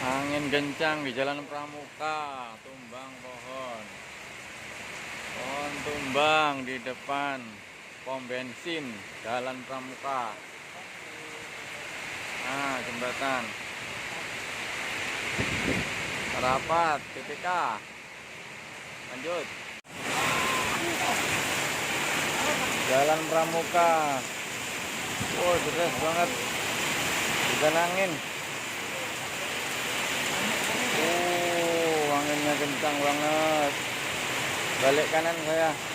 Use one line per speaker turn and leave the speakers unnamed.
Angin kencang di Jalan Pramuka, tumbang pohon. Pohon tumbang di depan pom bensin Jalan Pramuka. Nah, jembatan. Rapat, PPK. Lanjut. Jalan Pramuka. Oh, deras banget. Hujan angin. Anginnya kencang banget. Balik kanan saya.